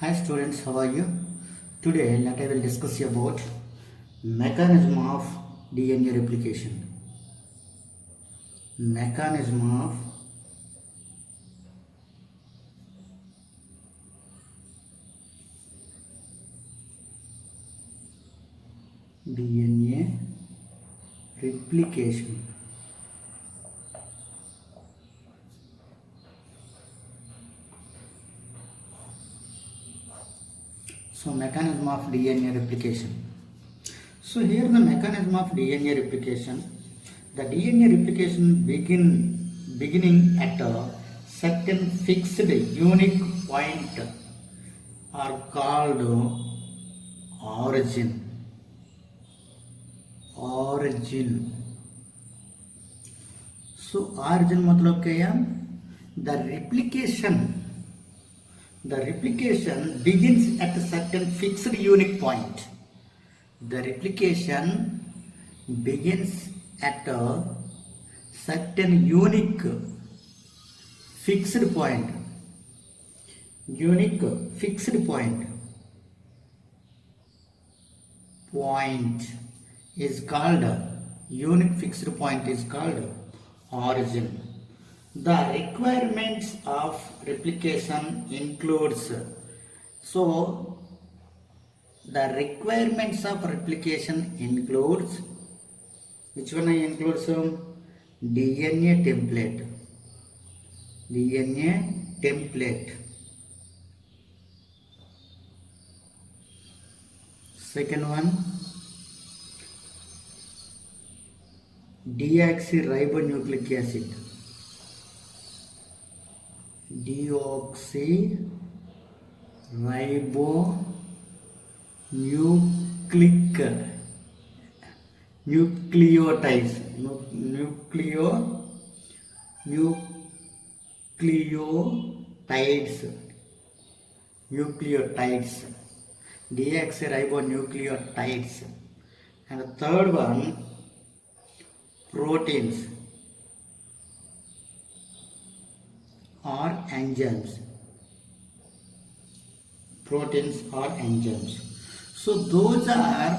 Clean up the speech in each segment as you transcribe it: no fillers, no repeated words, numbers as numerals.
Hi students, how are you? Today, I will discuss about mechanism of DNA replication. Mechanism of DNA replication. So, mechanism of DNA replication. So, here the mechanism of DNA replication. The DNA replication beginning at a certain fixed unique point are called origin. So origin मतलब क्या है? The replication begins at a certain fixed unique point. The replication begins at a certain unique fixed point. Unique fixed point is called unique fixed point is called origin. The requirements of replication includes the requirements of replication includes which one includes DNA template. Second one, deoxyribonucleic acid. Nucleotides. Deoxyribonucleotides. And the third one, proteins or enzymes. So those are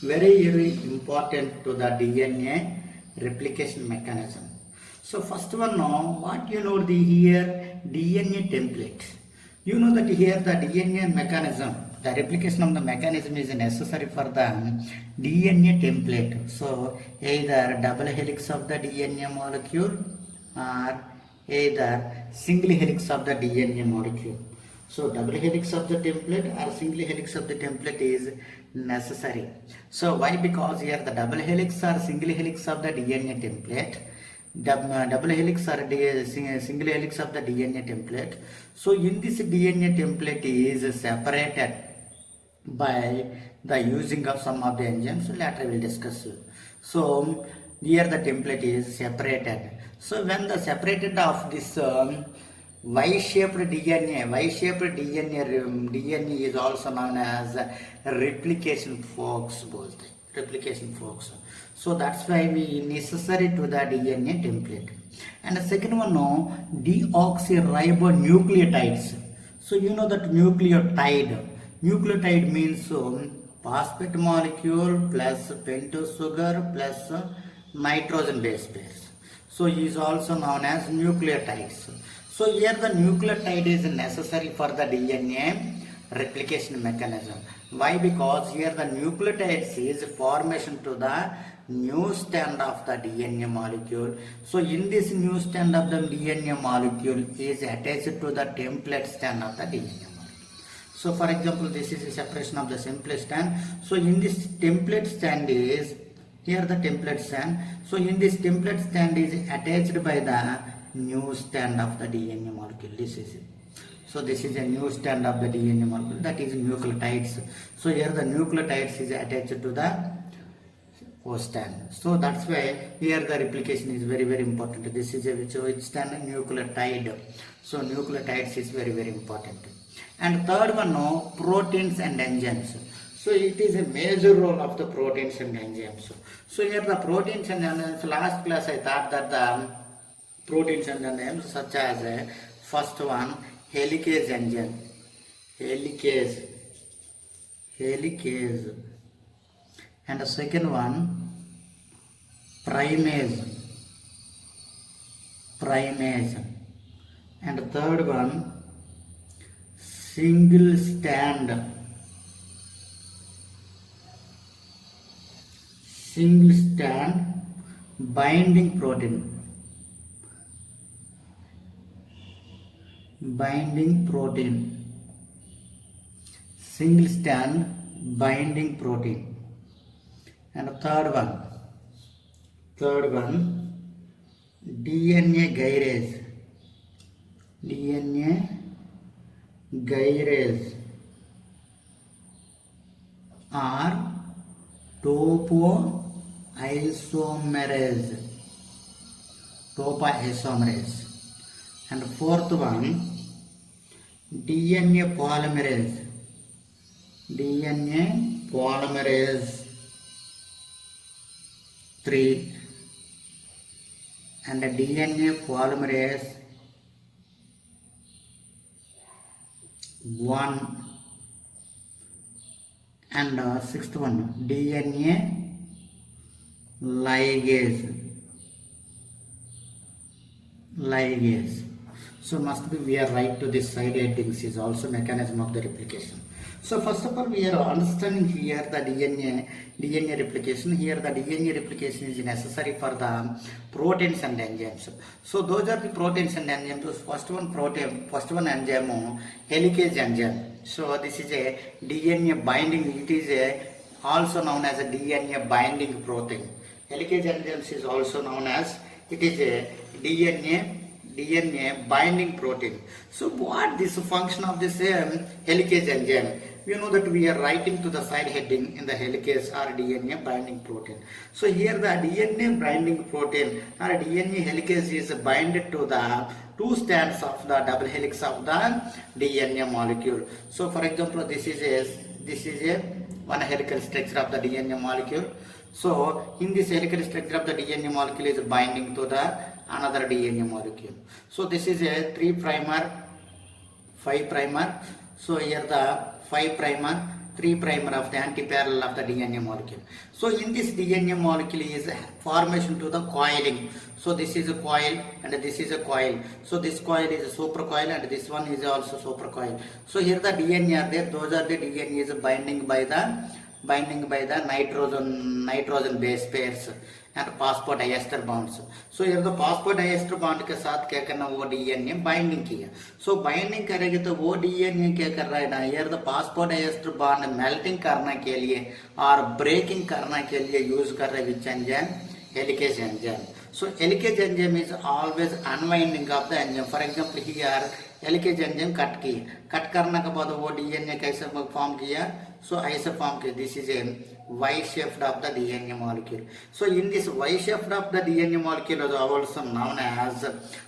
very important to the DNA replication mechanism. So first one, now what you know here DNA template. You know that here the DNA mechanism, the replication of the mechanism is necessary for the DNA template. So either double helix of the DNA molecule or either single helix of the DNA molecule. So double helix of the template or single helix of the template is necessary. So why? Because here the double helix or single helix of the DNA template, double helix or single helix of the DNA template. So in this DNA template is separated by the using of some of the enzymes. So later I will discuss. So here the template is separated. So when the separated of this Y-shaped DNA is also known as replication forks. So that's why we necessary to the DNA template. And the second one, no, deoxyribonucleotides. So you know that nucleotide means phosphate molecule plus pentose sugar plus nitrogen base pairs. So he is also known as nucleotides. So here the nucleotide is necessary for the DNA replication mechanism. Why? Because here the nucleotides is formation to the new strand of the DNA molecule. So in this new strand of the DNA molecule is attached to the template strand of the DNA molecule. So for example, this is a separation of the simplest strand. So in this template strand is here the template strand. So in this template strand is attached by the new strand of the DNA molecule. This is it. So this is a new strand of the DNA molecule, that is nucleotides. So here the nucleotides is attached to the O strand. So that's why here the replication is very important. This is a which strand? Nucleotide. So nucleotides is very important. And third one, no, proteins and enzymes. So it is a major role of the proteins and enzymes. So here the proteins and enzymes, last class I thought that the proteins and enzymes such as first one, helicase enzyme. helicase, and the second one primase, and the third one single strand binding protein, single strand binding protein, and the third one DNA gyrase or topoisomerase, and the fourth one DNA polymerase 3 and the DNA polymerase 1, and sixth one DNA ligase. So must be we are right to this side headings is also mechanism of the replication. So first of all we are understanding here the DNA replication. Here the DNA replication is necessary for the proteins and enzymes. So those are the proteins and enzymes. First one enzyme, helicase enzyme. So this is a DNA binding. It is also known as a DNA binding protein. Helicase enzymes is also known as it is a DNA binding protein. So what is the function of this helicase enzyme? You know that we are writing to the side heading in the helicase or DNA binding protein. So here the DNA binding protein or DNA helicase is binded to the two strands of the double helix of the DNA molecule. So for example, this is a one helical structure of the DNA molecule. So in this helical structure of the DNA molecule is binding to the another DNA molecule. So this is a 3' 5'. So here the 5', 3' of the antiparallel of the DNA molecule. So in this DNA molecule is formation to the coiling. So this is a coil and this is a coil. So this coil is a supercoil and this one is also supercoil. So here the DNA are there. Those are the DNA is binding by the nitrogen base pairs and phosphodiester bonds. So here the phosphodiester bond के साथ क्या करना वो DNA binding किया. So binding करेगी तो वो DNA क्या कर रहा है ना, here the phosphodiester bond melting करने के लिए और breaking करने के लिए use कर रहे which enzyme? Helicase enzyme. So helicase enzyme is always unwinding of the enzyme. For example here helicase enzyme cut की, कट करने के बाद वो डीएनए कैसे फॉर्म किया? सो ऐसे फॉर्म किया. This is a Y shaped of the DNA molecule. So in this Y shaped of the DNA molecule is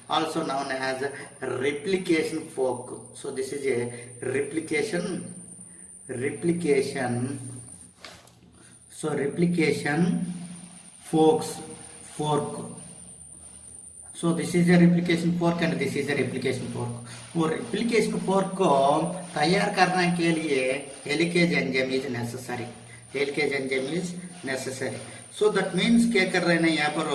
also known as replication fork. So this is a replication. So replication fork. So this is a replication fork and this is a replication fork. वो replication fork को तैयार करने के लिए helicase enzyme is necessary. So that means क्या कर रहे हैं यहाँ पर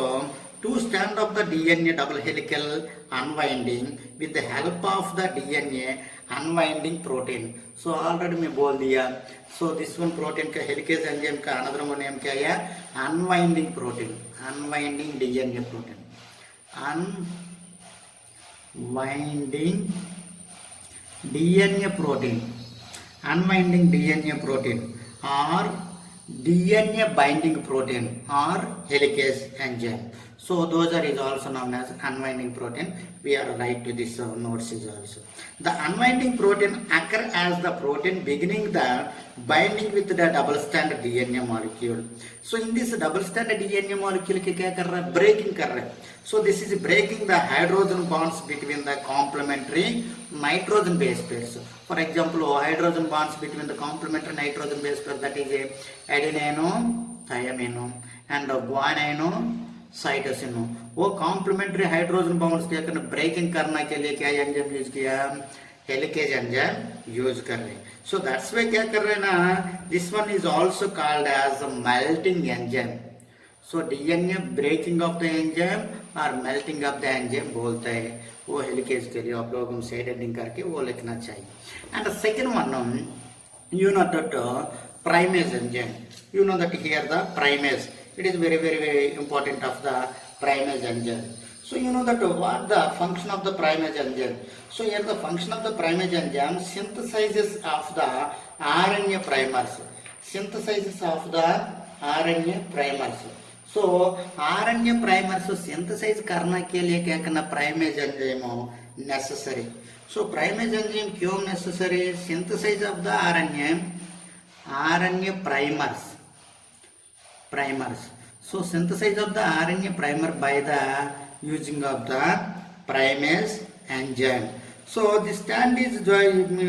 two strand of the DNA double helical unwinding with the help of the DNA unwinding protein. So already मैं बोल दिया. So this one protein का helicase enzyme का another one name क्या है? Unwinding protein, unwinding DNA protein. Unwinding DNA protein or DNA binding protein or helicase enzyme. So those are is also known as unwinding protein. We are right to this notes is also. The unwinding protein occur as the protein beginning the binding with the double strand DNA molecule. So in this double strand DNA molecule के क्या कर रहा है? Breaking कर रहा है. So this is breaking the hydrogen bonds between the complementary nitrogen base pairs. For example, hydrogen bonds between the complementary nitrogen base pair, that is a adenine, thymine and guanine, cytosine. वो complementary hydrogen bonds क्या करना? Breaking करने के लिए क्या enzyme use किया? Helicase enzyme use कर रहे हैं. So that's why क्या कर रहे हैं ना, this one is also called as a melting enzyme. So DNA breaking of the enzyme और melting of the enzyme बोलते हैं. वो हेलिकेज के लिए आप लोगों को साइड हेडिंग करके वो लिखना चाहिए. And the second one, you know that primase enzyme. You know that here the primase. It is very very very important of the primase enzyme. So you know that what the function of the primase enzyme. So here the function of the primase enzyme synthesizes of the RNA primers. Synthesizes of the RNA primers. So RNA primers synthesize करने के लिए क्या करना, primase enzyme necessary. So primase enzyme क्यों necessary? Synthesize of the RNA primers. So synthesize of the RNA primer by the using of the primase enzyme. So this stand is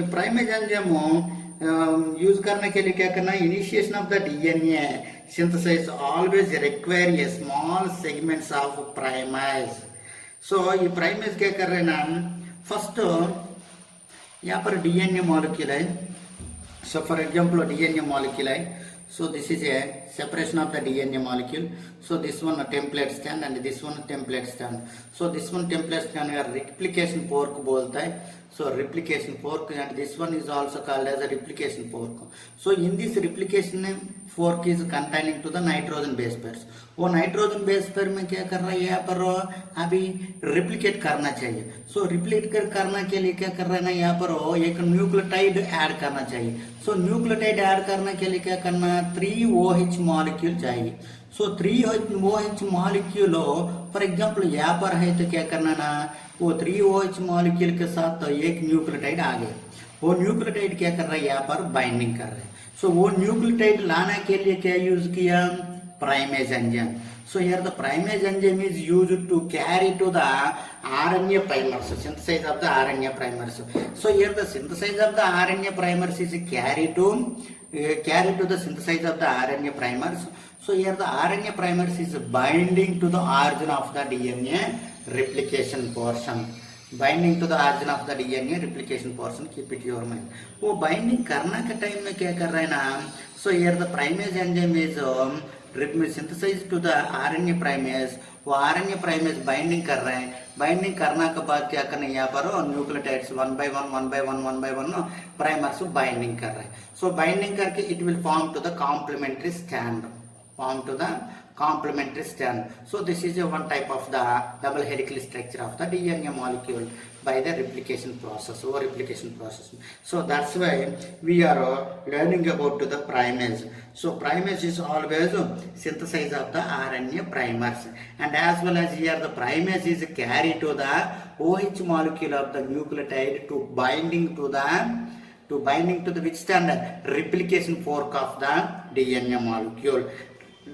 primase enzyme use करने के लिए क्या करना, initiation of the DNA synthesis always require a small segments of primase. So ये primase क्या कर रहे हैं ना, first यहाँ पर DNA molecule है. So for example DNA molecule है. So this is a separation of the DNA molecule. So this one a template stand and this one a template stand. So this one template stand का replication fork बोलता है. So replication fork, and this one is also called as a replication fork. So in this replication fork is containing to the nitrogen base pairs. वो nitrogen base pair में क्या कर रहा है, यहाँ पर अभी replicate करना चाहिए. So replicate करने के लिए क्या कर रहा है ना, यहाँ पर एक न्यूक्लियोटाइड ऐड करना चाहिए. So न्यूक्लियोटाइड ऐड करने के लिए क्या करना, 3OH मॉलिक्यूल चाहिए. सो 3OH मॉलिक्यूल फॉर एग्जांपल यहाँ पर है तो क्या करना ना, वो 3OH मॉलिक्यूल के साथ तो एक न्यूक्लियोटाइड आ गया. वो न्यूक्लियोटाइड क्या कर रहा है, यहाँ पर बाइंडिंग कर रहा है. सो वो न्यूक्लियोटाइड लाने के लिए क्या यूज किया, primase enzyme. So here the primase enzyme is used to carry to the RNA primers, synthesis of the RNA primers. So here the synthesis of the RNA primers is carry to the synthesis of the RNA primers. So here the RNA primers is binding to the origin of the DNA replication portion. Binding to the origin of the DNA replication portion, keep it your mind. वो binding करना के time में क्या कर रहा है ना, so here the primase enzyme is synthesize to the RNA primase. वो RNA primase binding कर रहे हैं. बाइंडिंग करना के बाद क्या करना है, यहाँ पर nucleotides one by one primers binding कर रहे हैं. सो बाइंडिंग करके it will form to the complementary stand. So this is a one type of the double helical structure of the DNA molecule by the replication process or replication process. So that's why we are learning about the primase. So primase is always synthesis of the RNA primers, and as well as here the primase is carried to the OH molecule of the nucleotide to binding to the which standard, replication fork of the DNA molecule.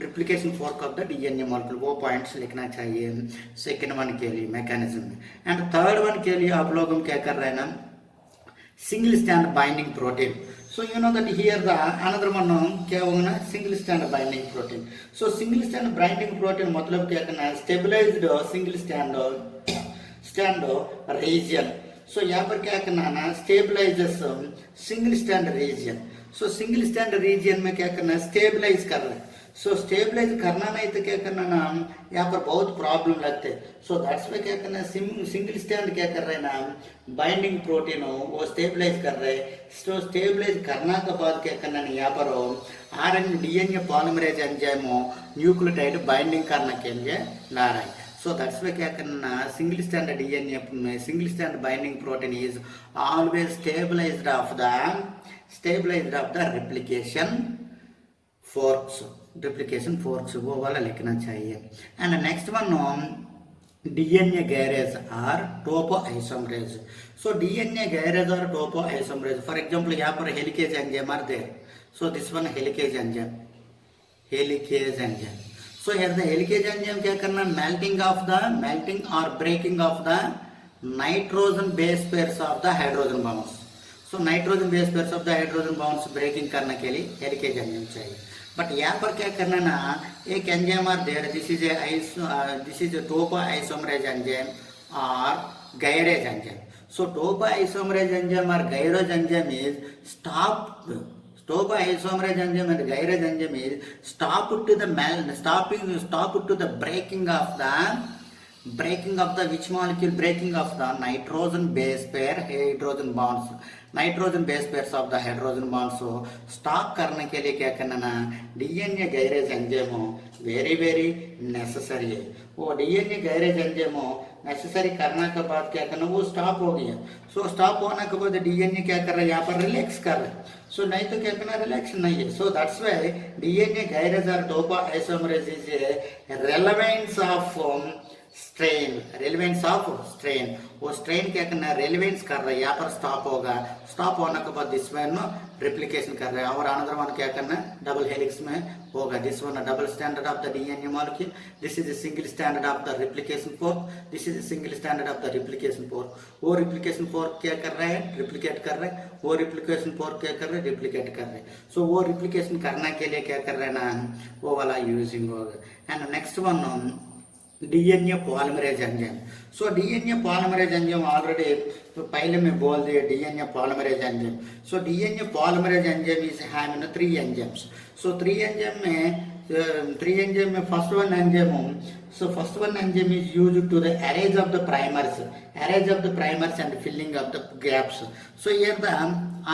Replication fork of the DNA molecule, वो points लिखना चाहिए second one के लिए mechanism में. And third one के लिए आप लोग हम क्या कर रहे हैं ना, single stand binding protein. So you know that here the another one क्या होगा ना, single stand binding protein. So single stand binding protein मतलब क्या करना है, stabilised single stand region. So यहाँ पर क्या करना है ना, stabilises single stand region. So single stand region में क्या करना है, स्टेबलाइज कर रहे हैं. सो स्टेबलाइज करना नहीं तो क्या करना ना, यहाँ पर बहुत प्रॉब्लम लगते हैं. सो दैट्स में क्या करना है, सिंगल स्टैंड क्या कर रहे हैं ना, बाइंडिंग प्रोटीन हो वो स्टेबलाइज कर रहे हैं. तो स्टेबलाइज करने के बाद क्या करना है, यहाँ पर RNA DNA polymerase enzyme nucleotide binding करने के लिए ला रहा है. So that's why क्या करना, सिंगल स्टैंड डीएनए में single stand binding protein is always stabilised of the replication forks वो वाला लिखना चाहिए. And next one DNA gyrase और टोपोआइसोमरेज. सो डीएनए गैरेज और टोपोआइसोमरेज, फॉर एग्जांपल यहाँ पर helicase enzyme are there. So this one helicase enzyme. So here the helicase enzyme क्या करना, मेल्टिंग और breaking of the nitrogen base pairs of the hydrogen bonds. So nitrogen base pairs of the hydrogen bonds breaking करने के लिए helicase enzyme चाहिए. But यहाँ पर क्या करना ना, एक enzyme are there, this is topoisomerase enzyme और gyrase enzyme. So topoisomerase enzyme or gyrase enzyme is stopped. Topoisomerase enzyme and gyrase enzyme is stopped to the breaking of the which molecule? Breaking of the nitrogen base pair hydrogen bonds. Nitrogen base pairs of the hydrogen bonds stop करने के लिए क्या करना ना, DNA garage enzyme very very necessary है। वो DNA garage enzyme necessary करने के बाद क्या करना, वो स्टॉप हो गया। सो स्टॉप होने के बाद डीएनए क्या कर रहा है, यहाँ पर रिलैक्स कर रहा है। सो नहीं तो क्या करना, रिलैक्स नहीं है। So that's why DNA gyrase और topoisomerase is a relevance of strain. वो स्ट्रेन क्या करना है, रेलेवेंस कर रहा है, यहाँ पर स्टॉप होगा। स्टॉप होने के बाद दिस वन रेप्लिकेशन कर रहा है और अनदर वन क्या करना है, डबल हेलिक्स में होगा। This one double standard of the DNA molecule, this is the single standard of the replication fork, this is the single standard of the replication fork. वो रेप्लिकेशन फोर्क क्या कर रहा है, रिप्लिकेट कर रहा है। वो रेप्लिकेशन फोर्क क्या कर रहा है, रिप्लिकेट कर रहे हैं। सो वो रिप्लिकेशन करने के लिए क्या कर रहे हैं ना, वो वाला यूजिंग होगा। And next one DNA polymerase enzyme. So DNA polymerase enzyme already तो पहले मैं बोल दिया DNA polymerase enzyme. So DNA polymerase enzyme is having 3 enzymes. So 3 enzyme में first one enzyme, so first one enzyme is used to the arrange of the primers and filling of the gaps. So here the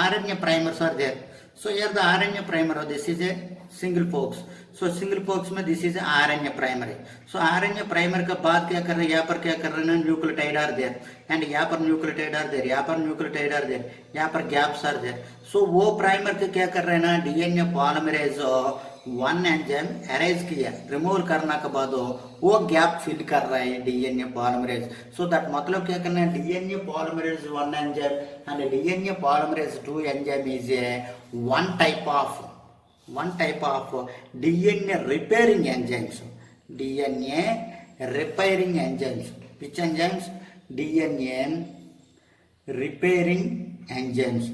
RNA primers are there. So here the RNA primer, this is a single box. So single box में this is a RNA primer है। So RNA primer का बाद क्या कर रहे हैं, यहाँ पर क्या कर रहे हैं, न्यूक्लियोटाइड आर देयर एंड यहाँ पर न्यूक्लियोटाइड आर देयर, यहाँ पर न्यूक्लियोटाइड आर देयर, यहाँ पर गैप्स आर देयर। सो वो प्राइमर के क्या कर रहे हैं ना, DNA polymerase one enzyme arrange किया, रिमूव करने के बाद वो गैप फिल कर रहा है डीएनए पॉलीमरेज। सो दैट मतलब क्या करना है, DNA polymerase one enzyme and DNA polymerase two enzyme is a one type of DNA repairing enzymes. DNA repairing enzymes. Which enzymes? DNA repairing enzymes.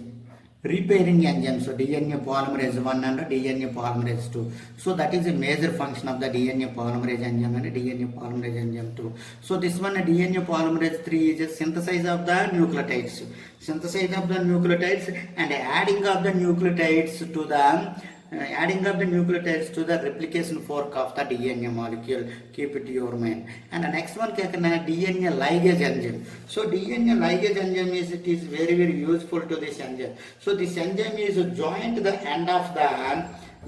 So DNA polymerase 1 and DNA polymerase 2. So that is a major function of the DNA polymerase enzyme and DNA polymerase enzyme 2. So this one DNA polymerase 3 is a synthesis of the nucleotides. And adding of the nucleotides to the replication fork of the DNA molecule. Keep it in your mind. And the next one क्या करना है, DNA ligase enzyme. So DNA ligase enzyme is very very useful to this enzyme. So this enzyme is joint the end of the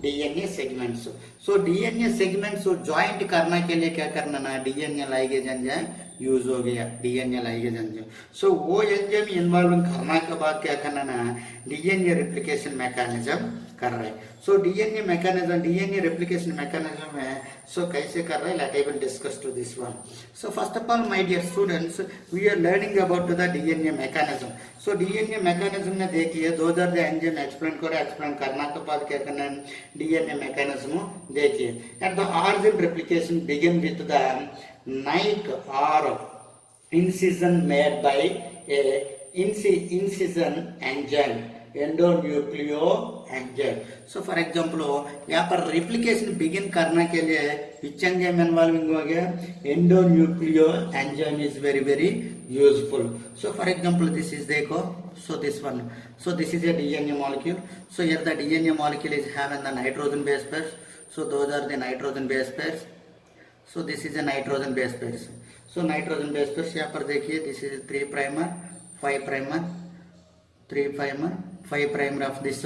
DNA segments. So DNA segments को joint करने के लिए क्या करना ना, DNA ligase enzyme यूज हो गया, DNA ligase enzyme. सो वो एंजाइम इन्वॉल्व करने के बाद क्या करना ना, डीएनए रेप्लिकेशन मैकेनिज्म कर रहे हैं। सो डीएनए रेप्लिकेशन मैकेनिज्म में सो कैसे कर रहे हैं, let I will discuss to this one. So first of all my dear students, we are learning about the DNA mechanism. So DNA mechanism में देखिए 2000 एंजाइम एक्सप्लेन करने के बाद क्या करना है, डीएनए मैकेनिज्म देखिए। At the origin replication begin with the night or incision made by a incision enzyme, endonucleo enzyme. So for example यहाँ पर replication begin करने के लिए which enzyme involving हो गया, endonucleo enzyme is very very useful. So for example this is देखो, so this one, so this is a DNA molecule. So here the DNA molecule is having the nitrogen base pairs. So those are the nitrogen base pairs. So this is a nitrogen base pairs. So nitrogen base pairs यहाँ पर देखिए, this is 3 primer, 5 primer, 3 primer, 5 primer of this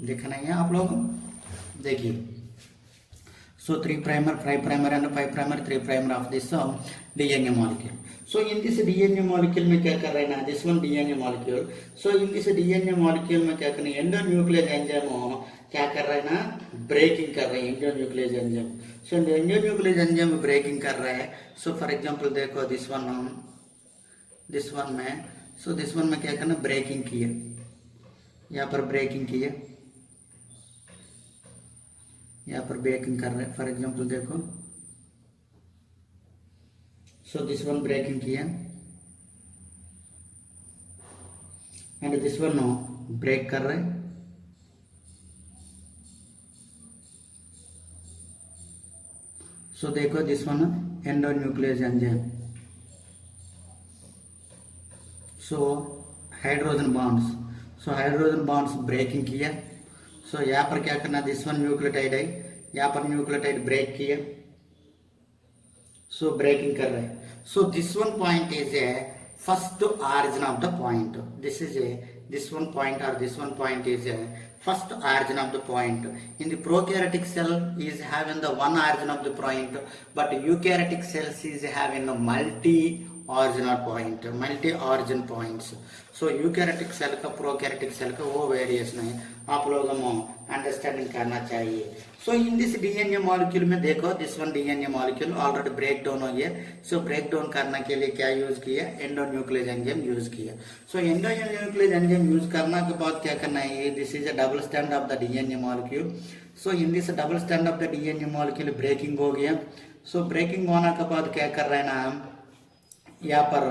देखना है आप लोग देखिए। So 3 primer, 5 primer and 5 primer, 3 primer of this DNA molecule. So in this DNA molecule में क्या कर रहे हैं ना, this one DNA molecule. So in this DNA molecule में क्या करना है, endonuclease enzyme क्या कर रहे हैं ना, ब्रेकिंग कर रहे हैं endonuclease enzyme. So endonuclease enzyme breaking कर रहा है. So for example देखो this one में, so this one में क्या करना, ब्रेकिंग किया, यहाँ पर ब्रेकिंग किया, यहाँ पर ब्रेकिंग कर रहे हैं। फॉर एग्जाम्पल देखो, सो दिस वन ब्रेकिंग किया एंड दिस वन ब्रेक कर रहे हैं। सो देखो this one endonuclease enzyme, So hydrogen bonds, so hydrogen bonds breaking किया, so यहाँ पर क्या करना, this one न्यूक्लियोटाइड है, यहाँ पर न्यूक्लियोटाइड ब्रेक किया, so breaking कर रहे हैं. So this one point is a first origin of the point. This is a, this one point or this one point is a first origin of the point. In the prokaryotic cell is having the one origin of the point, but eukaryotic cells is having a multi origin points. So eukaryotic cell का prokaryotic cell का वो variation है, आप लोगों को understanding करना चाहिए. So in this DNA molecule में देखो, this one DNA molecule already break down हो गया. So break down करने के लिए क्या यूज किया, endonuclease enzyme यूज किया. So endonuclease enzyme यूज करने के बाद क्या करना है, this is a double strand of the DNA molecule. So in this double strand of the DNA molecule breaking हो गया. So breaking होने के बाद क्या कर रहे हैं ना, यहाँ पर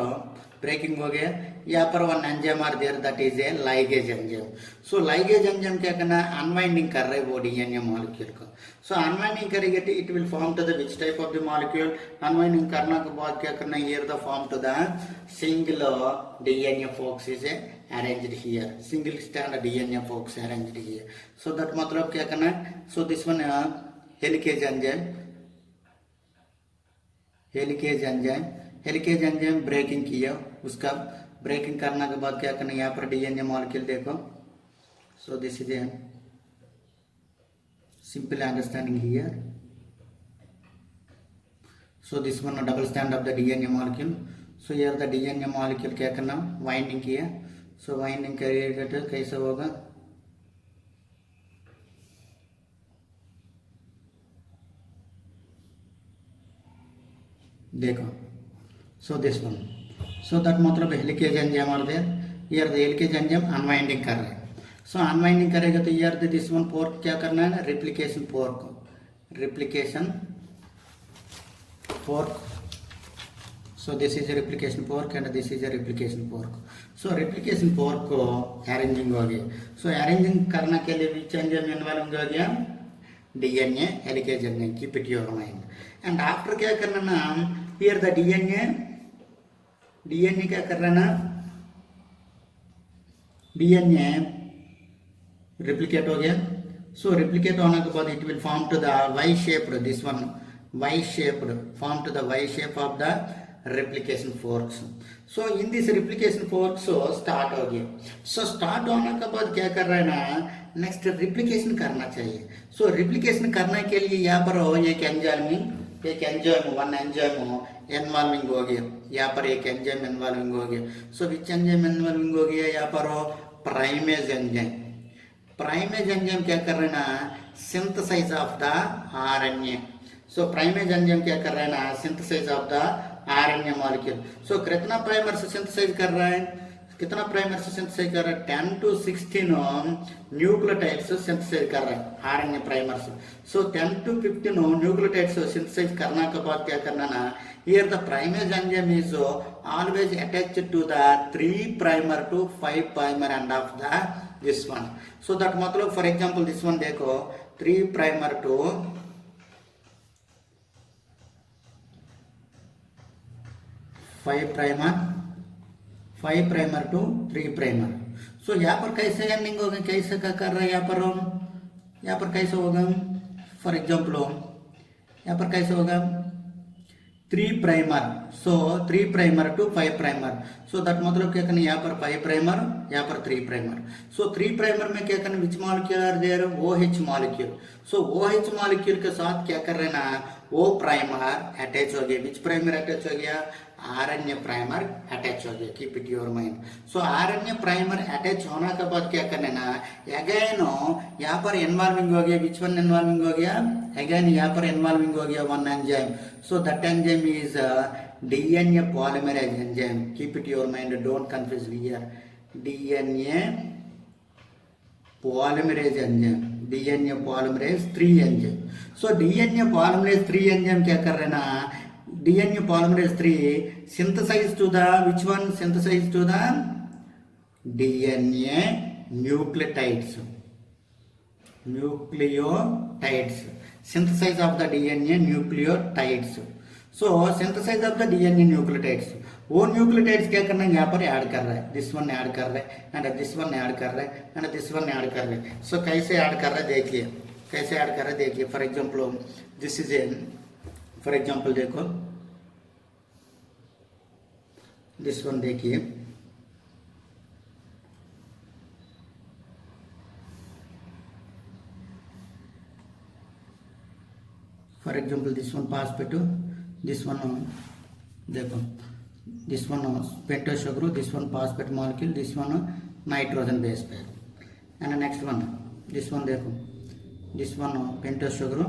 ब्रेकिंग हो गया, यहाँ पर one enzyme are there, that is a ligase enzyme. So ligase enzyme क्या करना है, अनवाइंडिंग कर रहे हैं वो डीएनए मॉलिक्यूल को. सो अनवाइंडिंग करेंगे तो it will form to the which type of the molecule. Unwinding करने के बाद क्या करना है, here the form to the single DNA forks is arranged here, single stand DNA forks arranged here. So that मतलब क्या करना है, so this one helicase enzyme breaking किया, उसका ब्रेकिंग करने के बाद क्या करना है, यहाँ पर डीएनए मॉलिक्यूल देखो. So this is a simple understanding here. So this one double stand of the DNA molecule. So here the DNA molecule क्या करना, वाइंडिंग किया. सो वाइंडिंग करिएगा तो कैसे होगा, देखो. So this one, so that मतलब helicase enzyme are there, here the helicase enzyme unwinding कर रहे हैं. सो अनवाइंडिंग करेगा तो here the this one fork क्या करना है ना, replication fork. So this is replication fork and this is replication fork. So replication fork को अरेंजिंग हो गया. सो अरेंजिंग करने के लिए विच एंजाइम इन्वॉल्व हो गया, DNA helicase enzyme, keep it your mind. And after क्या करना ना, हियर द डीएनए क्या कर रहा है ना, डीएनए रिप्लिकेट हो गया. सो रिप्लिकेट होने के बाद it will form to the Y shaped, this one Y shaped, form to the Y shape of the replication forks. So in this replication forks start हो गया. सो स्टार्ट होने के बाद क्या कर रहा है ना, नेक्स्ट रिप्लिकेशन करना चाहिए. सो रिप्लिकेशन करने के लिए यहाँ पर एक एंजाइम वन एंजाइम इन्वॉल्विंग हो गया, यहाँ पर एक एंजाइम इन्वॉल्विंग हो गया. सो विच एंजाइम इन्वॉल्विंग हो गया, यहाँ पर प्राइमेज एंजाइम. प्राइमेज एंजाइम क्या कर रहे हैं ना, synthesise of the RNA. So primase enzyme क्या कर रहे हैं ना, synthesise of the RNA molecule. So कितना प्राइमर से सिंथेसाइज कर रहा है, कितना प्राइमर से सिंथेसाइज कर रहा है, 10 to 16 न्यूक्लियोटाइड्स सिंथेसाइज कर रहा है आरएनए प्राइमर से. सो 10 to 15 न्यूक्लियोटाइड्स सिंथेसाइज करने के बाद क्या करना ना, here the primase enzyme is always attached to the 3' to 5' end of the this one. So that मतलब फॉर एग्जांपल दिस वन देखो, 3' to 5' to 3'. सो यहाँ पर कैसे एंडिंग होगा, कैसे क्या कर रहा है, यहाँ पर कैसे होगा, फॉर एग्जाम्पल यहाँ पर कैसे होगा, 3'. सो 3' to 5'. सो दैट मतलब क्या करना, यहाँ पर 5', यहाँ पर 3'. सो 3' में क्या करना, which molecule are there, OH molecule. So OH molecule के साथ क्या कर रहे ना, वो प्राइमर अटैच हो गया. विच प्राइमर अटैच हो गया, आरएनए प्राइमर अटैच हो गया. Keep it your mind. So RNA primer attach होने के बाद क्या करना ना, अगेन यहाँ पर इन्वॉल्विंग हो गया. विच वन इन्वॉल्विंग हो गया, अगेन यहाँ पर इन्वॉल्विंग हो गया one enzyme. So that enzyme is DNA polymerase enzyme. Keep it your mind, don't confuse here. DNA polymerase enzyme, DNA polymerase 3 enzyme. So DNA polymerase 3 enzyme क्या कर रहे ना, DNA polymerase 3 synthesize to the which one, synthesize to the DNA nucleotides, synthesize of the DNA nucleotides. So synthesize of the DNA nucleotides, वो nucleotides क्या करना है यहाँ पर ऐड कर रहा है, दिस वन ऐड कर रहा है एंड दिस वन ऐड कर रहा है एंड दिस वन ऐड कर रहा है। सो कैसे ऐड कर रहा है देखिए, कैसे ऐड कर रहा है देखिए। For example this is a, for example देखो दिस वन देखिए, for example this one phosphate, this one देखो, this one pentose sugar, this one phosphate molecule, this one nitrogen base pair and next one this one देखो, this one pentose sugar,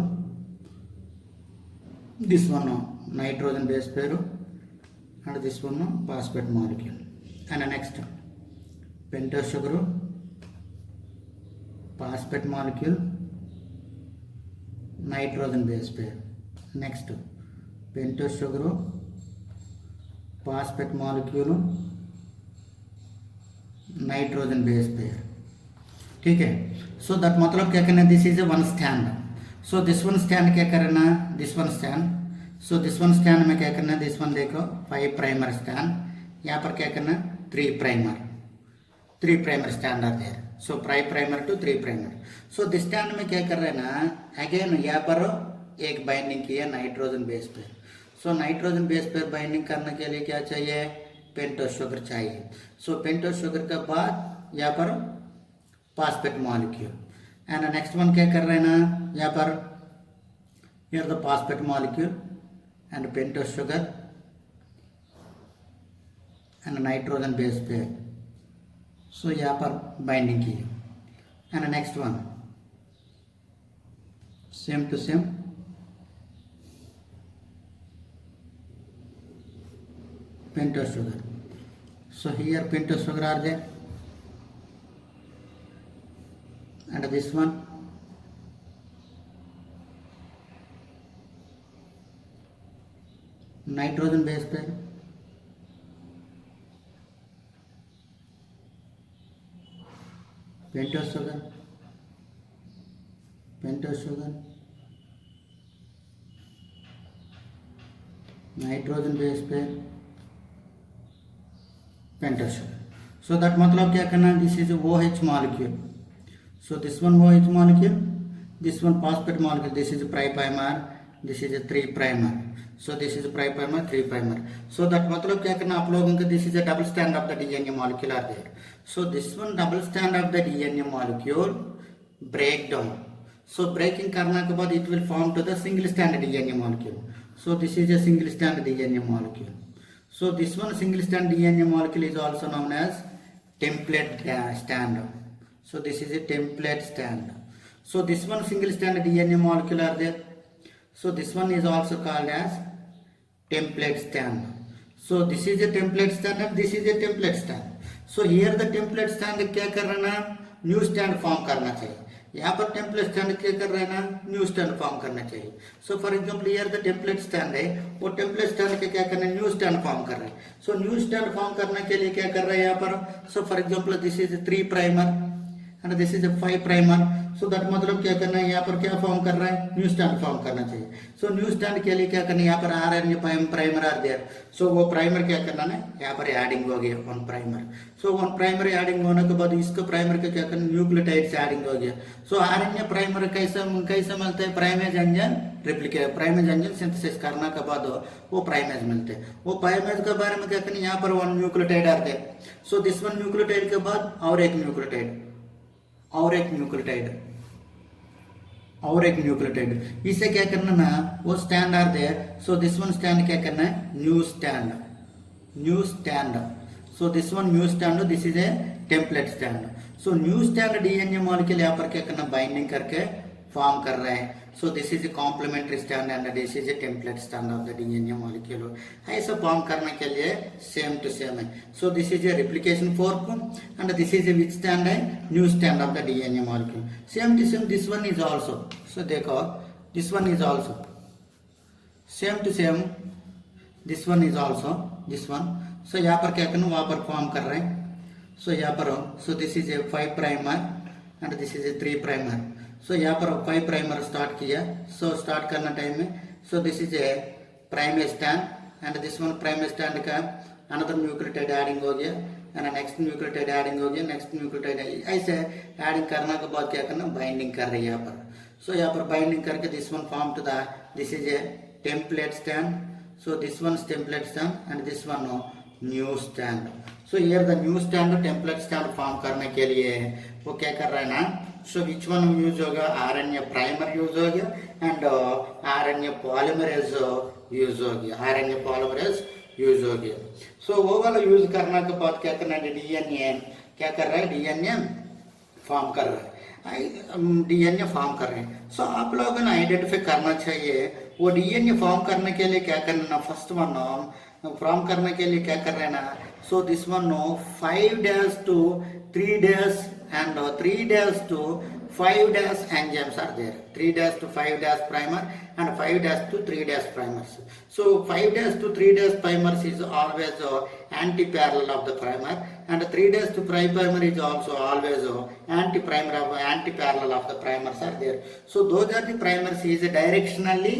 this one nitrogen base pair and this one phosphate molecule and next pentose sugar, phosphate molecule, nitrogen base pair, next pentose sugar, phosphate molecule, nitrogen base pair, ठीक है। सो that मतलब क्या करना है, this is A one stand. So this one strand क्या करना, this one stand, so this one stand में क्या करना है, दिस वन देखो 5 प्राइमर स्टैंड, यहाँ पर क्या करना है 3 प्राइमर स्टैंड आते हैं। So 5 primer to 3 primer. So this strand में क्या कर रहे हैं ना, अगेन यहाँ पर एक बाइंडिंग की है नाइट्रोजन बेस पे। सो नाइट्रोजन बेस पर बाइंडिंग करने के लिए क्या चाहिए, पेंटोस शुगर चाहिए। सो पेंटोस शुगर के बाद यहाँ पर phosphate molecule and next one क्या कर रहे हैं ना, यहाँ पर here the phosphate molecule and pentose sugar and nitrogen base pair. So यहाँ पर बाइंडिंग की and next one same to same pentose sugar. So here pentose sugar are there and this one nitrogen base पे pentose sugar nitrogen base पे pentose sugar. So that मतलब क्या करना, this is OH molecule. So this one OH molecule, this one phosphate molecule, this is primer, this is 3 primer. So this is primer, 3 primer. So that मतलब क्या करना आप लोगों को, this is a double strand of the DNA molecule are there. So this one double strand of the DNA molecule break down. So breaking करने के बाद it will form to the single strand DNA molecule. So this is a single strand DNA molecule. So this one single strand DNA molecule is also known as template strand. So this is a template strand. So this one single strand DNA molecule are there. So this one is also called as template strand. So this is a template strand and this is a template strand. So here the template strand क्या कर रहा है, new stand form करना चाहिए। यहाँ पर template stand क्या कर रहा है ना, न्यू स्टैंड फॉर्म करना चाहिए। So for example here the template stand है, वो टेम्पलेट स्टैंड के क्या करना है, न्यू स्टैंड फॉर्म कर रहे हैं। सो न्यू स्टैंड फॉर्म करने के लिए क्या कर रहा है यहाँ पर, so for example this is 3 primer and this is 5 primer. So that मतलब क्या करना है, यहाँ पर क्या फॉर्म कर रहा है, न्यू स्टैंड फॉर्म करना चाहिए। सो न्यू स्टैंड के लिए क्या करना है, यहाँ पर RNA प्राइमर आर देयर। सो वो प्राइमर क्या करना है, यहाँ पर एडिंग हो गया 1 प्राइमर। सो 1 प्राइमर एडिंग होने के बाद इसको प्राइमर का क्या करना, न्यूक्लियोटाइड से एडिंग हो गया। सो RNA प्राइमर कैसे मिलता है, प्राइमेज एंजन रेप्लिकेट, प्राइमेज एंजन सिंथेसिस करने के बाद वो प्राइमेज मिलते हैं। वो प्राइमेज के बारे में क्या करना, यहाँ पर 1 न्यूक्लियोटाइड आते हैं। सो दिस 1 न्यूक्लियोटाइड के बाद और एक न्यूक्लियोटाइड और एक न्यूक्लियोटाइड, इसे क्या करना ना, वो strand are there. So this one strand क्या करना है, new stand. So this one new strand, this is a template stand. So new strand DNA molecule यहाँ पर क्या करना, बाइंडिंग करके फॉर्म कर रहे हैं। So this is a complementary stand and this is a template stand of the DNA molecule. ऐसा form करने के लिए सेम टू सेम है। So this is a replication fork and this is a which stand है, new stand of the DNA molecule. Same to same this one is also. So देखो this one is also same to same, this one is also this one. सो यहाँ पर क्या करना, वहां पर form कर रहे हैं। सो यहाँ पर so this is a 5 primer and this is a 3 primer. So यहाँ पर 5 प्राइमर स्टार्ट किया। सो स्टार्ट करना टाइम में, सो this is A primary stand and this one primary stand का अनदर न्यूक्लियोटाइड एडिंग हो गया एंड नेक्स्ट न्यूक्लियोटाइड एडिंग हो गया, नेक्स्ट न्यूक्लियोटाइड, ऐसे एडिंग करने के बाद क्या करना, बाइंडिंग कर रही है यहाँ पर. सो यहाँ पर बाइंडिंग करके this one form to the, this is a template stand. So this one template strand and this one new stand. So here the new strand template strand form करने के लिए वो क्या कर रहा है ना, सो विच वन यूज होगा, आरएनए प्राइमर यूज हो गया एंड आरएनए पॉलीमरेज यूज हो गया, आरएनए पॉलीमरेज यूज हो गया. सो वो वाला यूज करने के बाद क्या करना है, डीएनए क्या कर रहा है, डीएनए फॉर्म कर रहा है, डीएनए फॉर्म कर रहे हैं. सो आप लोगों ने आइडेंटिफाई करना चाहिए वो डीएनए फॉर्म करने के लिए क्या करना ना, फर्स्ट वन फॉर्म करने के लिए क्या कर रहे हैं ना, सो this one 5 days to 3 days and 3 days to 5 days enzymes are there. 3 days to 5 days primer and 5 days to 3 days primers. So 5 days to 3 days primers is always anti-parallel of the primer and 3 days to primer is also always anti-parallel of the primers are there. So those are the primers is directionally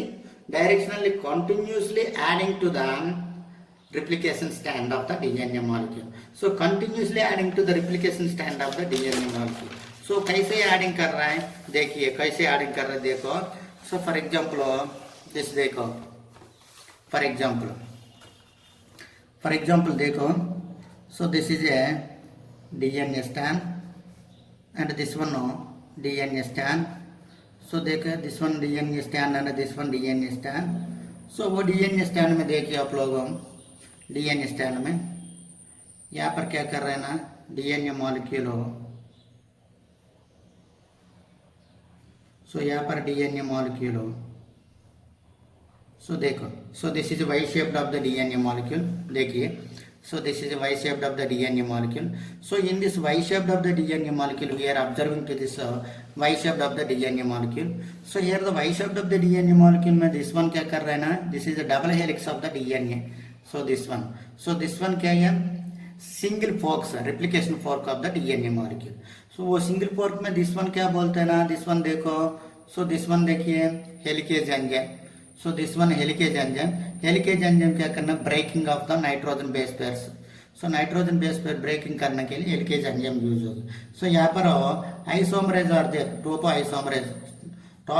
continuously adding to the replication stand of the DNA molecule. So continuously adding to the replication stand of the DNA molecule. So कैसे adding कर रहा है, देखिए कैसे adding कर रहा है, देखो. So for example this देखो, for example देखो. So this is a DNA stand and this one DNA stand. So देखो this one DNA stand and this one DNA stand. So वो DNA stand में देखिए आप लोगों, डीएनए स्टैंड में यहाँ पर क्या कर रहे हैं ना, डीएनए मॉलिक्यूल हो. सो यहाँ पर डीएनए मॉलिक्यूल हो. सो देखो, so this is Y shaped of the DNA molecule, देखिए. So this is Y shaped of the DNA molecule. So in this Y shaped of the DNA molecule we are observing to this Y shaped of the DNA molecule. So here the Y shaped of the DNA molecule में this one क्या कर रहे हैं ना, this is a double helix of the DNA. So this one क्या है, single fork, replication fork of the DNA molecule. So वो single fork में दिस वन क्या बोलते हैं ना, दिस वन देखो. सो दिस वन देखिए helicase enzyme. So this one helicase enzyme. Helicase enzyme क्या करना, breaking of the nitrogen base pairs. So nitrogen base pair breaking करने के लिए हेलिकेज एंजाइम यूज होगी. सो यहाँ पर isomerase are there, topoisomerase is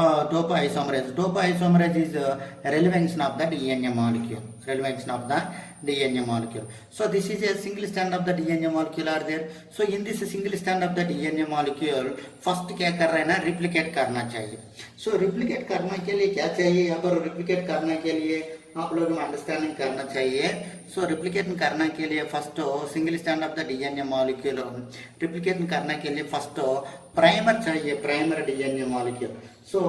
relevance of the DNA molecule. So this is a single strand of the DNA molecule are there. So in this single strand of the DNA molecule first क्या कर रहा है ना, replicate करना चाहिए. So replicate करने के लिए क्या चाहिए, यहाँ पर replicate करने के लिए आप लोगों को अंडरस्टैंडिंग करना चाहिए. सो रिप्लिकेट करने के लिए first single stand of the DNA molecule replicate करने के लिए फर्स्ट प्राइमर चाहिए, प्राइमर डीएनए मॉलिक्यूल. सो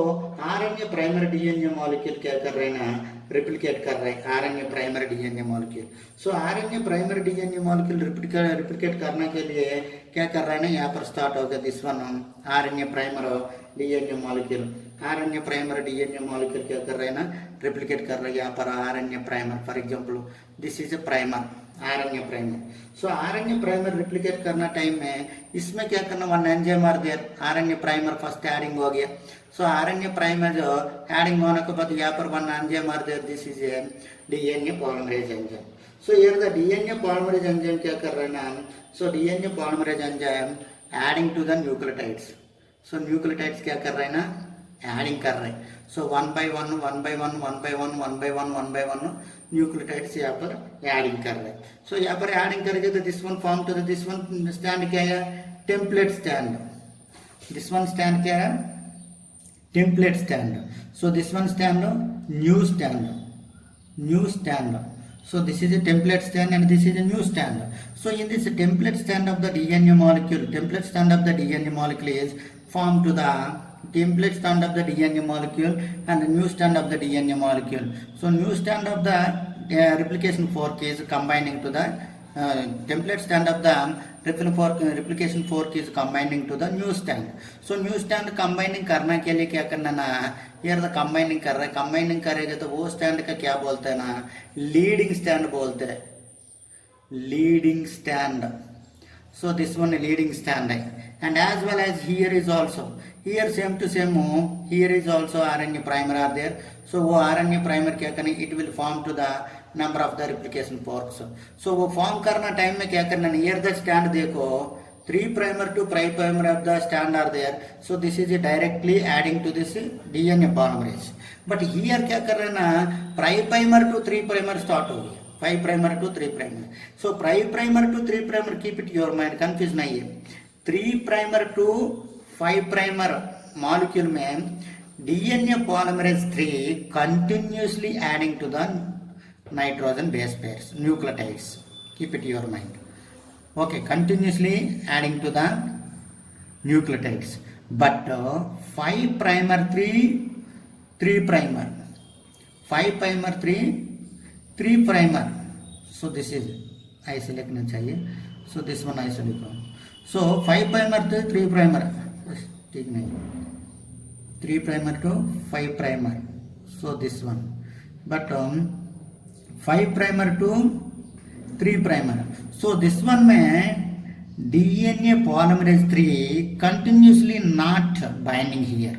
आरएनए प्राइमर डीएनए मॉलिक्यूल क्या कर रहे हैं ना, रिप्लिकेट कर रहे हैं आरएनए प्राइमर डीएनए मॉलिक्यूल. सो RNA primer DNA molecule replicate करने के लिए क्या कर रहे हैं ना, यहाँ पर स्टार्ट हो गया this one RNA primer DNA molecule. RNA primer DNA molecule क्या कर रहे हैं ना, रिप्लिकेट कर रहे हैं यहाँ पर RNA primer. For example this is a primer, RNA primer. So RNA primer replicate करना टाइम में इसमें क्या करना, one enzyme are there. RNA primer first adding हो गया. सो आरएनए प्राइमर जो एडिंग होने के बाद यहाँ पर one enzyme are there, this is a DNA polymerase enzyme. So here the DNA polymerase enzyme क्या कर रहे हैं ना, so DNA polymerase enzyme adding to the nucleotides. So nucleotides क्या कर रहे हैं ना, एडिंग कर रहे हैं. So one by one nucleotides यहाँ पर एडिंग कर रहे हैं. सो यहाँ पर एडिंग करेंगे तो this one form to this one strand क्या है, template stand. This one strand क्या है, template stand. So this one strand new strand. So this is a template stand and this is a new stand. So in this template stand of the DNA molecule, template stand of the DNA molecule is formed to the template stand of the DNA molecule and the new stand of the DNA molecule. So new stand of the replication fork is combining to the template stand of the replication fork is combining to the new stand. So new stand combining करने के लिए क्या करना ना, यार तो combining कर रहे हैं, combining करेगा तो वो stand का क्या बोलते हैं ना, leading stand बोलते हैं, leading stand. So this one leading strand, and as well as here is also, here same to same, here is also RNA primer are there. So वो RNA primer क्या करने, it will form to the number of the replication forks. So वो form करना time में क्या करना, here the strand देखो, 3' to 5' of the strand are there. So this is directly adding to this DNA polymerase. But here क्या कर रहे हैं ना, 5' to 3' start हो गया, 5' to 3'. So 5' to 3', keep it your mind, confuse नहीं है. 3' to 5' molecule में DNA polymerase 3 continuously adding to the nitrogen base pairs, nucleotides. Keep it your mind. Okay, continuously adding to the nucleotides. But 5' 3', 5' 3'. So this is I select na chahiye. So this one I select. So 5' to 3'. ठीक नहीं, 3' to 5'. So this one. But 5' to 3'. So this one में DNA polymerase 3 continuously not binding here.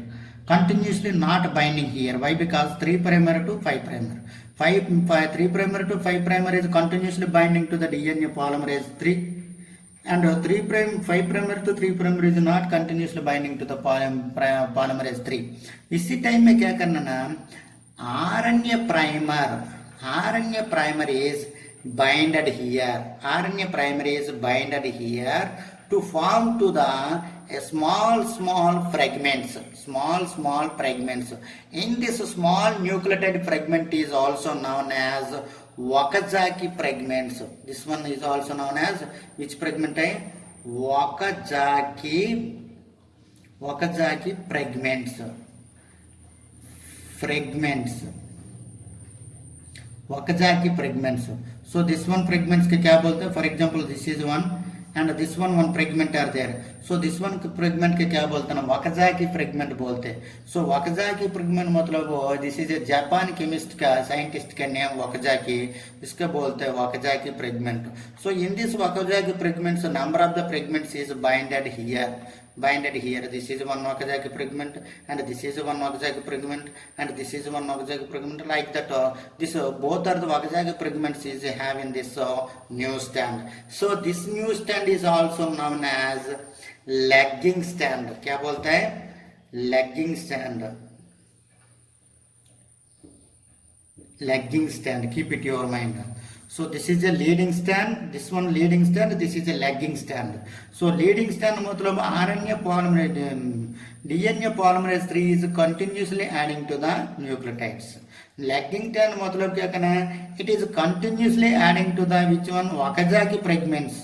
Why? Because 3' to 5'. 3' to 5' is continuously binding to the DNA polymerase 3. And 5' to 3' is not continuously binding to the polymerase 3. इसी time में क्या करना ना, RNA primer is binded here. RNA primer is binded here to form to the small fragments. In this small nucleotide fragment is also known as Wakazaki fragments. This one is also known as which fragment? Wakazaki fragments. Wakazaki fragments. So this one fragments के क्या बोलते हैं? For example, this is one and this one fragment are there. So this one fragment के क्या बोलते हैं ना, Wakazaki fragment बोलते हैं. So Wakazaki fragment मतलब वो, this is a Japan chemist का scientist का name Wakazaki, इसका बोलते हैं Wakazaki fragment. So in this Wakazaki fragments, number of the fragments is binded here. This is one Wakazaki fragment, and this is one Wakazaki fragment, and this is one Wakazaki fragment, like that. This both are the Wakazaki fragments is having this new stand. So this new stand is also known as lagging stand. क्या बोलता है? Lagging stand. Keep it your mind. So this is a leading stand, this one leading stand, this is a lagging stand. So leading stand मतलब DNA polymerase 3 is continuously adding to the nucleotides. Lagging stand मतलब क्या करना है? It is continuously adding to the which one? Wakazaki fragments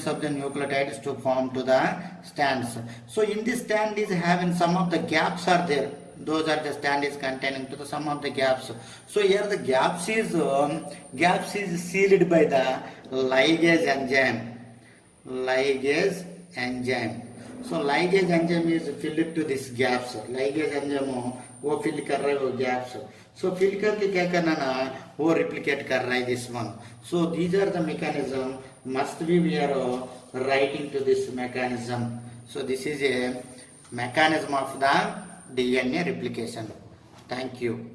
of the nucleotides to form to the stands. So in this stand is having some of the gaps are there. Those are the stand is containing to the some of the gaps. So here the gaps is sealed by the ligase enzyme. So ligase enzyme is filled to this gaps. Ligase enzyme वो fill कर रहा है वो gaps. So fill करके क्या करना ना, वो replicate कर रहा है this one. So these are the mechanism. Must be we are writing to this mechanism. So this is a mechanism of the DNA replication. Thank you.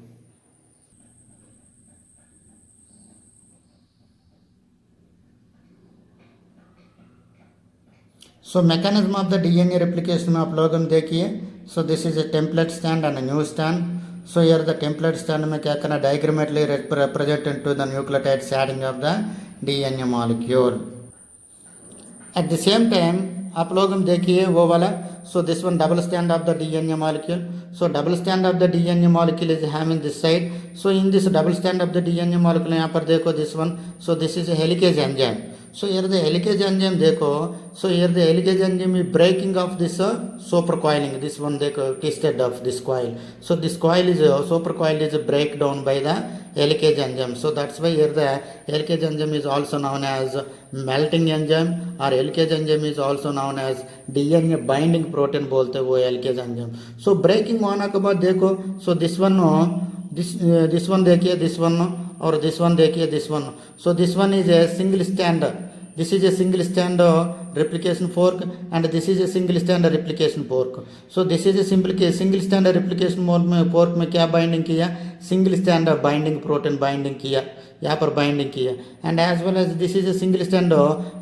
So mechanism of the DNA replication में आप लोग हम देखिए. So this is a template stand and a new stand. So here the template stand में क्या करना, diagrammatically represent into the nucleotide adding of the DNA molecule. At the same time आप लोग हम देखिए वो वाला. So this one double strand of the DNA molecule. So double strand of the DNA molecule is having this side. So in this double strand of the DNA molecule यहाँ पर देखो this one. So this is a helicase enzyme. So here the helicase enzyme देखो. So here the helicase enzyme is breaking of this supercoiling. This one देखो twisted of this coil. So this coil is supercoil is breakdown by the helicase enzyme. So that's why here the helicase enzyme is also known as melting enzyme, or helicase enzyme is also known as DNA binding protein बोलते हैं वो helicase enzyme. So breaking होने के बाद देखो. So this one this one देखिए, this one और this one देखिए, this one. So this one is a single strand this is a single strand replication fork, and this is a single strand replication fork. So this is a single strand replication fork में क्या binding किया, single stand binding protein binding किया, यहाँ पर binding किया. And as well as this is a single strand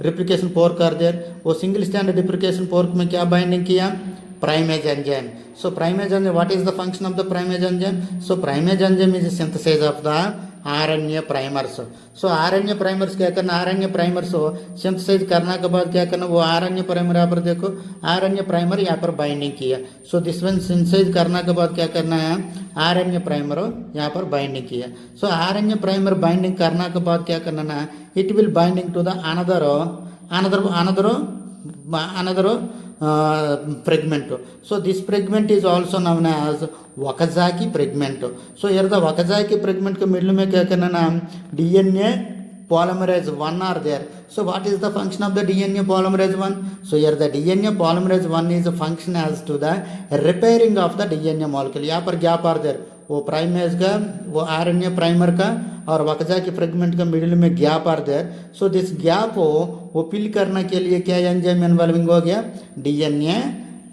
replication fork are there. वो single strand replication fork में क्या बाइंडिंग किया, primase enzyme. So primase enzyme, what is the function of the primase enzyme? So primase enzyme is a synthesis of the RNA primers. So RNA primers क्या करना, RNA primers हो synthesize करने के बाद क्या करना, वो RNA primer यहाँ पर देखो, RNA primer यहाँ पर binding किया. So this one synthesize करने के बाद क्या करना है, RNA primer यहाँ पर binding किया. So RNA primer binding करने के बाद क्या करना ना, it will binding to the another fragment. So this fragment is also known as Wakazaki fragment. So here the Wakazaki fragment के middle में क्या करना ना, DNA polymerase 1 are there. So what is the function of the DNA polymerase 1? So here the DNA polymerase 1 is a function as to the repairing of the DNA molecule. यहाँ पर gap are there, वो primase का, वो RNA primer का और वकजा के fragment का middle में gap are there. So this gap वो फिल करने के लिए क्या एंजाइम इन्वॉल्विंग हो गया, DNA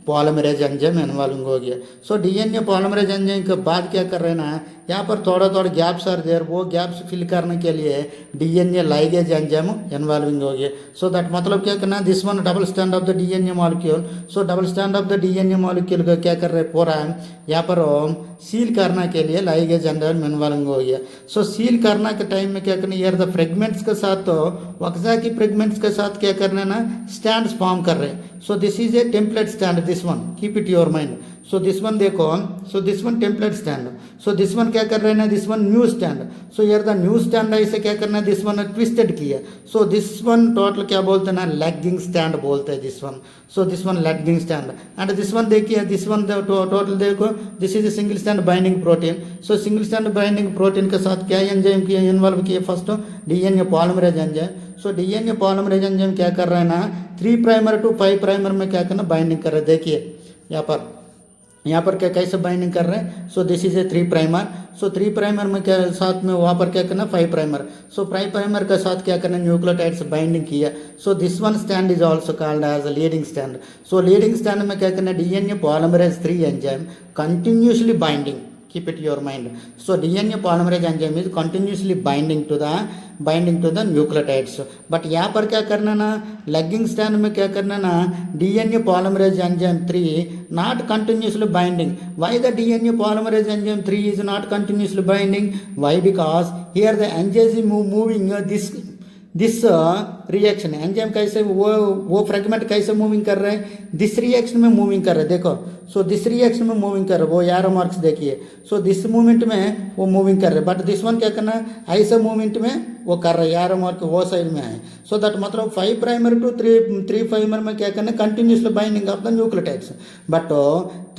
पॉलीमरेज एंजाइम इन्वॉल्विंग हो गया. सो DNA पॉलीमरेज एंजाइम के बाद क्या कर रहे हैं ना, यहाँ पर थोड़ा गैप्स आर देयर, वो गैप्स फिल करने के लिए DNA लाइगेज एंजाइम इन्वॉल्विंग हो गया. सो दैट मतलब क्या करना, this one double stand of the DNA molecule. So double stand of the DNA molecule का क्या कर रहे हैं, पूरा यहाँ पर सील करने के लिए लाइगेज एंजाइम इन्वॉल्विंग हो गया. सो सील करने के टाइम में क्या करना, यार द फ्रेगमेंट्स के साथ तो वक्जा की फ्रेगमेंट्स के साथ क्या करना ना, स्टैंड फॉर्म कर रहे हैं. So this is a template stand, this one keep it your mind. So this one देखो, so this one template stand. So this one क्या कर रहे हैं ना, this one new stand. So यार द न्यू स्टैंड ऐसे क्या करना है, दिस वन ट्विस्टेड किया. सो दिस वन टोटल क्या बोलते हैं ना, लैगिंग स्टैंड बोलते हैं this one. So this one lagging stand. And this one देखिए, दिस वन टोटल देखो, this is a single stand binding protein. So single stand binding protein के साथ क्या एंजाइम किया, इन्वॉल्व किया, फर्स्ट DNA पॉलीमरेज एंजाइम. सो DNA polymerase enzyme क्या कर रहा है ना, 3 प्राइमर टू 5 प्राइमर में क्या करना, बाइंडिंग कर रहे हैं. देखिए यहाँ पर क्या कैसे बाइंडिंग कर रहे हैं. So this is a 3 primer. So 3 primer में क्या साथ में वहाँ पर क्या करना, 5 प्राइमर. सो 5 प्राइमर का साथ क्या करना, न्यूक्लियोटाइड्स बाइंडिंग किया. So this one strand is also called as leading strand. So leading strand में क्या करना, DNA polymerase 3 enzyme continuously binding. Keep it your mind. So DNA polymerase enzyme is continuously binding to the nucleotides. But यहाँ पर क्या करना ना, lagging stand में क्या करना ना, DNA polymerase enzyme 3 not continuously binding. Why the DNA polymerase enzyme 3 is not continuously binding? Why? Because here the enzyme is moving this reaction enzyme कैसे वो फ्रेगमेंट कैसे मूविंग कर रहे हैं, दिस रिएक्शन में मूविंग कर रहे हैं. देखो, सो दिस रिएक्शन में मूविंग कर रहे हैं, वो एरो मार्क्स देखिए. सो दिस मूवमेंट में वो मूविंग कर रहे हैं, बट दिस वन क्या करना है, ऐसे मूवमेंट में वो कर रहे हैं, एरो मार्क वो साइड में है. सो दैट मतलब 5 प्राइमर टू 3 प्राइमर में क्या करना है, continuously binding of the nucleotides. But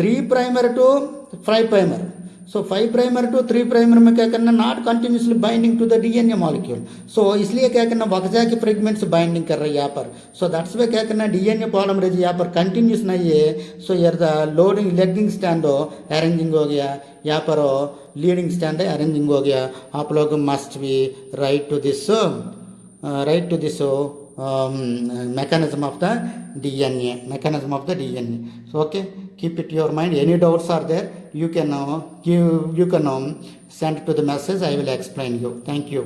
3 primer to 5 primer, so 5 primer to 3 primer में क्या करना, not continuously binding to the DNA molecule. So इसलिए क्या करना, वक्जा के फ्रेगमेंट्स बाइंडिंग कर रहे हैं यहाँ पर. सो दैट्स वे क्या करना, DNA पॉलीमरेज यहाँ पर कंटिन्यूस नहीं है. सो यार the leading lagging strand arranging हो गया, यहाँ पर लीडिंग स्टैंड अरेंजिंग हो गया. आप लोग must be write to this mechanism of the DNA. So okay, keep it your mind. Any doubts are there, you can send to the message. I will explain you. Thank you.